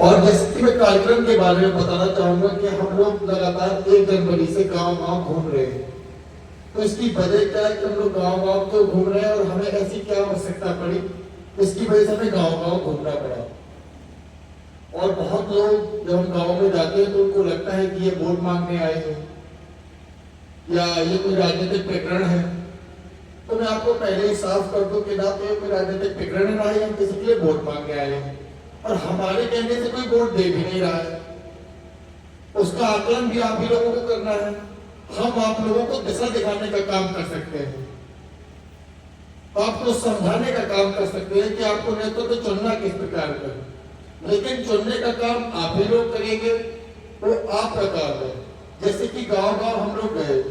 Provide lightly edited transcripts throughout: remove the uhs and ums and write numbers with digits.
और जैसे कि मैं कार्यक्रम के बारे में बताना चाहूंगा कि हम लोग लगातार 1 जनवरी से गांव-गांव घूम रहे हैं। तो इसकी वजह क्या है कि हम लोग गांव-गांव क्यों घूम रहे हैं और हमें ऐसी क्या आवश्यकता पड़ी, इसकी वजह से हमें गांव-गांव घूमना पड़ा। और बहुत लोग जब हम गांव में जाते हैं तो उनको लगता है कि ये वोट मांगने आए हैं या ये कोई राजनीतिक प्रकरण है। तो मैं आपको पहले ही साफ कर दूं कि ना तो ये कोई राजनीतिक प्रकरण है, ना ही हम किसी के लिए वोट मांगने आए हैं और हमारे कहने से कोई वोट दे भी नहीं रहा है। उसका आकलन भी आप ही लोगों को करना है। हम आप लोगों को दिशा दिखाने का काम कर सकते हैं, आपको समझाने का काम कर सकते हैं कि आपको नेतृत्व चुनना किस प्रकार का, लेकिन चुनने का काम आप ही लोग करेंगे, वो आपका काम है। जैसे कि गांव-गांव हम लोग गए,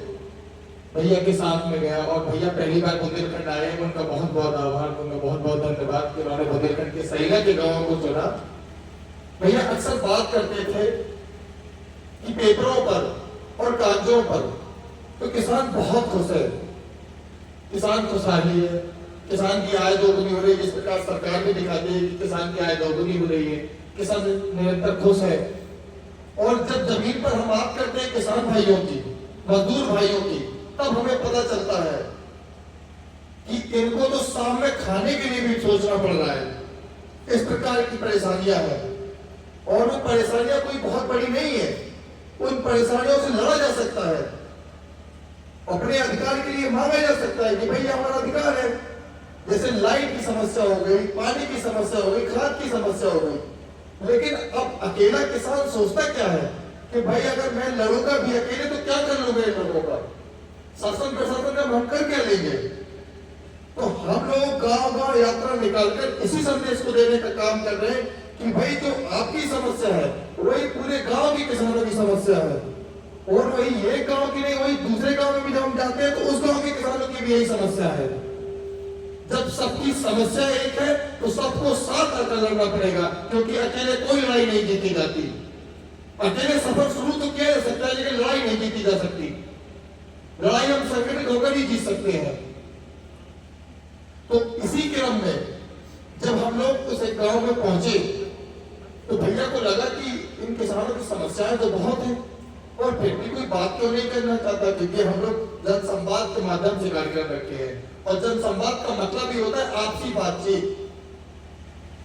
भैया के साथ में गया और भैया पहली बार बुंदेलखंड आए, उनका बहुत बहुत आभार, उनका बहुत बहुत धन्यवाद कि उन्होंने बुंदेलखंड के सैला के गांवों को चुना। भैया अक्सर बात करते थे कि पेपरों पर और कागजों पर तो किसान बहुत खुश है, किसान खुशहाली है, किसान की आय दोगुनी हो रही है, जिस प्रकार सरकार भी दिखाती है कि किसान की आय दोगुनी हो रही है, किसान निरंतर खुश है। और जब जमीन पर हम बात करते हैं किसान भाइयों की, मजदूर भाइयों की, तब हमें पता चलता है कि इनको तो शाम में खाने के लिए भी सोचना पड़ रहा है। इस प्रकार की परेशानियां हैं और वो परेशानियां कोई बहुत बड़ी नहीं है, उन परेशानियों से लड़ा जा सकता है, अपने अधिकार के लिए मांगा जा सकता है कि भाई हमारा अधिकार है। जैसे लाइट की समस्या हो गई, पानी की समस्या हो गई, खाद की समस्या हो गई। लेकिन अब अकेला किसान सोचता क्या है कि भाई अगर मैं लड़ूंगा भी अकेले तो क्या कर लूंगा इन लोगों का, शासन प्रशासन का हम कर क्या लेंगे। तो हम लोग गांव-गांव यात्रा निकालकर इसी संदेश को देने का काम कर रहे हैं कि भाई जो आपकी समस्या है वही पूरे गांव की किसानों की समस्या है, और वही एक गांव की नहीं, वही दूसरे गांव में भी जब हम जाते हैं तो उस गांव के किसानों की भी यही समस्या है। जब सबकी समस्या एक है तो सबको साथ आकर लड़ना पड़ेगा, क्योंकि अकेले कोई लड़ाई नहीं जीती जाती। अकेले सफर शुरू तो किया जा सकता है लेकिन लड़ाई नहीं जीती जा सकती। लड़ाई हम संगठित होकर ही जीत सकते हैं। तो इसी क्रम में जब हम लोग उस एक गांव में पहुंचे तो भैया को लगा कि इन किसानों की समस्याएं तो बहुत है और फिर भी कोई बात क्यों नहीं करना चाहता, क्योंकि हम लोग जन संवाद के माध्यम से कार्यक्रम रखे हैं और जन संवाद का मतलब ही होता है आपसी बातचीत,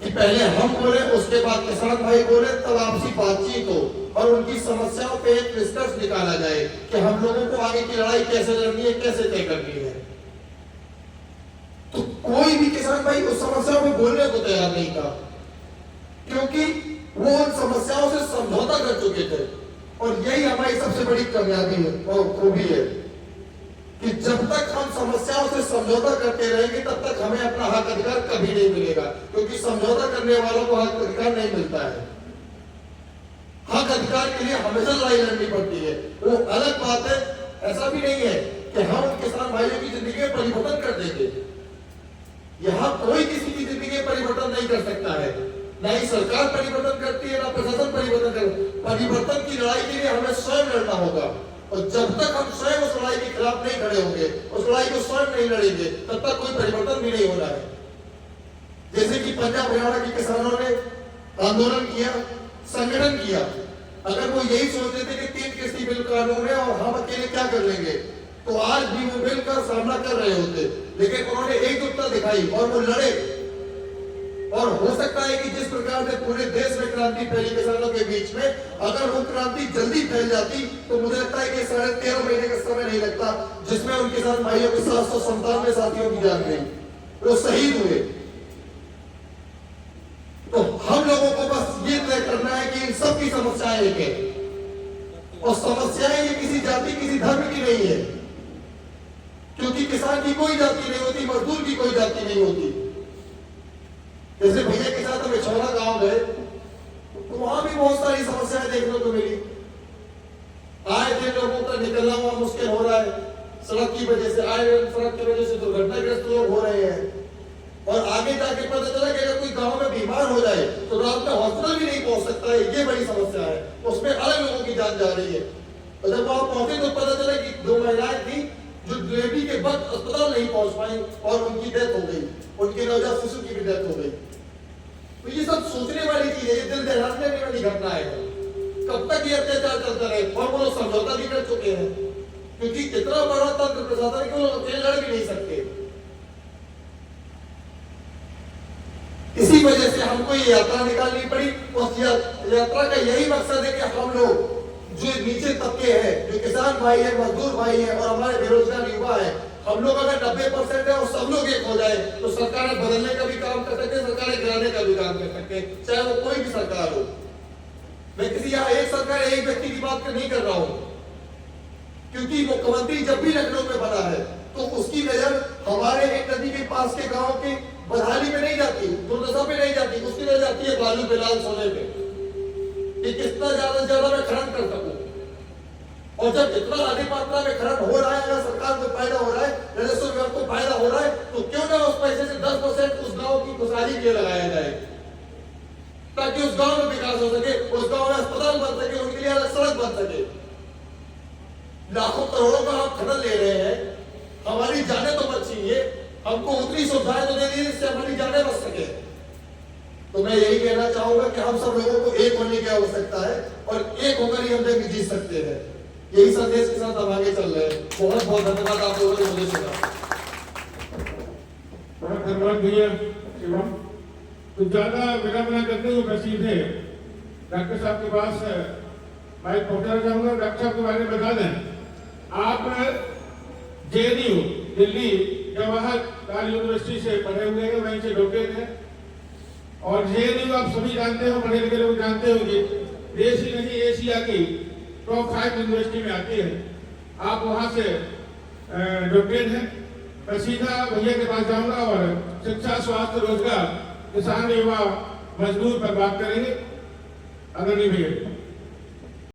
कि पहले हम बोले उसके बाद किसान भाई बोले, तब आपसी बातचीत हो और उनकी समस्याओं पे एक निष्कर्ष निकाला जाए कि हम लोगों को आगे की लड़ाई कैसे लड़नी है, कैसे तय करनी है। तो कोई भी किसान भाई उस समस्याओं में बोलने को तैयार नहीं था, क्योंकि वो उन समस्याओं से समझौता कर चुके थे। और यही हमारी सबसे बड़ी कामयाबी है और खूबी है कि जब तक हम समस्याओं से समझौता करते रहेंगे तब तक हमें अपना हक अधिकार कभी नहीं मिलेगा, क्योंकि समझौता करने वालों को हक अधिकार नहीं मिलता है। हक अधिकार के लिए हमेशा लड़ाई लड़नी पड़ती है। वो अलग बात है, ऐसा भी नहीं है कि हम किसान भाइयों की जिंदगी में परिवर्तन कर देंगे। यहाँ कोई किसी की जिंदगी में परिवर्तन नहीं कर सकता है, ना ही सरकार परिवर्तन करती है, ना प्रशासन परिवर्तन करती है। परिवर्तन की लड़ाई के लिए हमें स्वयं लड़ना होगा, और जब तक हम स्वयं उस लड़ाई के खिलाफ नहीं खड़े होंगे, उस लड़ाई को स्वयं नहीं लड़ेंगे, तब तक कोई परिवर्तन भी नहीं हो रहा है। जैसे कि पंजाब हरियाणा के किसानों ने आंदोलन किया, संगठन किया, अगर वो यही सोचते थे कि 3 कृषि बिल कानून है और हम अकेले क्या कर लेंगे, तो आज भी वो बिल का सामना कर रहे होते। लेकिन उन्होंने एकजुटता दिखाई और वो लड़े, और हो सकता है कि जिस प्रकार से पूरे देश में क्रांति फैली किसानों के बीच में, अगर वो क्रांति जल्दी फैल जाती तो मुझे लगता है कि 13.5 महीने का समय नहीं लगता जिसमें उन किसान भाइयों के 797 साथियों की जान गई, वो शहीद हुए। तो हम लोगों को बस ये तय करना है कि इन सबकी समस्याएं एक है, और समस्याएं ये किसी जाति किसी धर्म की नहीं है, क्योंकि किसान की कोई जाति नहीं होती, मजदूर की कोई जाति नहीं होती। जैसे भैया के साथ हम इछौला गांव गए तो वहां भी बहुत सारी समस्याएं देखने को मिली। आए दिन लोगों का निकलना वहां मुश्किल हो रहा है, सड़क की वजह से, आए दिन सड़क की वजह से दुर्घटनाग्रस्त लोग हो रहे हैं। और आगे जाके पता चला कि अगर कोई गांव में बीमार हो जाए तो रात में हॉस्पिटल भी नहीं पहुंच सकता है, ये बड़ी समस्या है। उसमें अलग लोगों की जान जा रही है। और जब वहां पहुंचे तो पता चला कि 2 महिलाएं थी जो डिलीवरी के बाद अस्पताल नहीं पहुंच पाई और उनकी डेथ हो गई, उनके नवजात शिशु की भी डेथ हो गई। तो ये सब सोचने वाली चीज है, ये दिल दहलाने वाली घटना है। कब तक ये अत्याचार चलता रहे? और वो लोग समझौता भी कर चुके हैं, क्योंकि इतना बड़ा तंत्र प्रशासन है कि वो अकेले लड़ भी नहीं सकते। इसी वजह से हमको ये यात्रा निकालनी पड़ी। उस यात्रा का यही मकसद है कि हम लोग जो नीचे तबके हैं, जो किसान भाई है, मजदूर भाई है और हमारे बेरोजगार युवा है, हम लोग अगर 90% है और सब लोग एक हो जाए तो सरकार बदलने का भी काम कर सकते, सरकारें गिराने का भी काम कर सकते, चाहे वो कोई भी सरकार हो। मैं किसी यहाँ एक सरकार एक व्यक्ति की बात नहीं कर रहा हूँ, क्योंकि मुख्यमंत्री जब भी लखनऊ में बना है तो उसकी नजर हमारे एक नदी के पास के गांव की बदहाली में नहीं जाती, दुर्दशा पे नहीं जाती, उसकी नजर जाती है बालू बिलाल सोने पे कि कितना ज्यादा से ज्यादा मैं खनन कर सकूं। और जब इतना अधिक मात्रा में खनन हो रहा है, अगर सरकार को फायदा हो रहा है, राजस्व विभाग को फायदा हो रहा है, तो क्यों ना उस पैसे से 10% उस गांव की खुशहाली के लिए लगाया जाए, ताकि उस गांव में विकास हो सके, उस गांव में अस्पताल बन सके, उनके लिए अलग सड़क बन सके। लाखों करोड़ों का हम खनन ले रहे हैं, हमारी जाने तो बच चाहिए, हमको उतनी सुविधाएं तो दे दी जिससे हमारी जाने बच सके। तो मैं यही कहना चाहूंगा कि हम सब लोगों को एक होने की आवश्यकता है और एक होकर ही हम जंग जीत सकते हैं। यही संदेश के साथ हम आगे चल रहे हैं। बहुत बहुत धन्यवाद आप लोगों ने मुझे सुना। बहुत धन्यवाद भैया शिवम। तो ज्यादा विलंब न करते हुए मैं सीधे डॉक्टर साहब के पास माइक पहुंचाना चाहूंगा। डॉक्टर साहब के बारे में बता दें, आप JNU दिल्ली जवाहरलाल यूनिवर्सिटी से पढ़े हुए हैं, वहीं से डॉक्टरेट हैं। और JNU आप सभी जानते हो, पढ़े लिखे लोग जानते होंगे, देश ही नहीं एशिया की टॉप 5 यूनिवर्सिटी में आती है। आप वहां से डॉक्टरेट हैं। मैं सीधा भैया के पास जाऊंगा और शिक्षा, स्वास्थ्य, रोजगार, किसान, युवा, मजदूर पर बात करेंगे। आदरणीय भैया।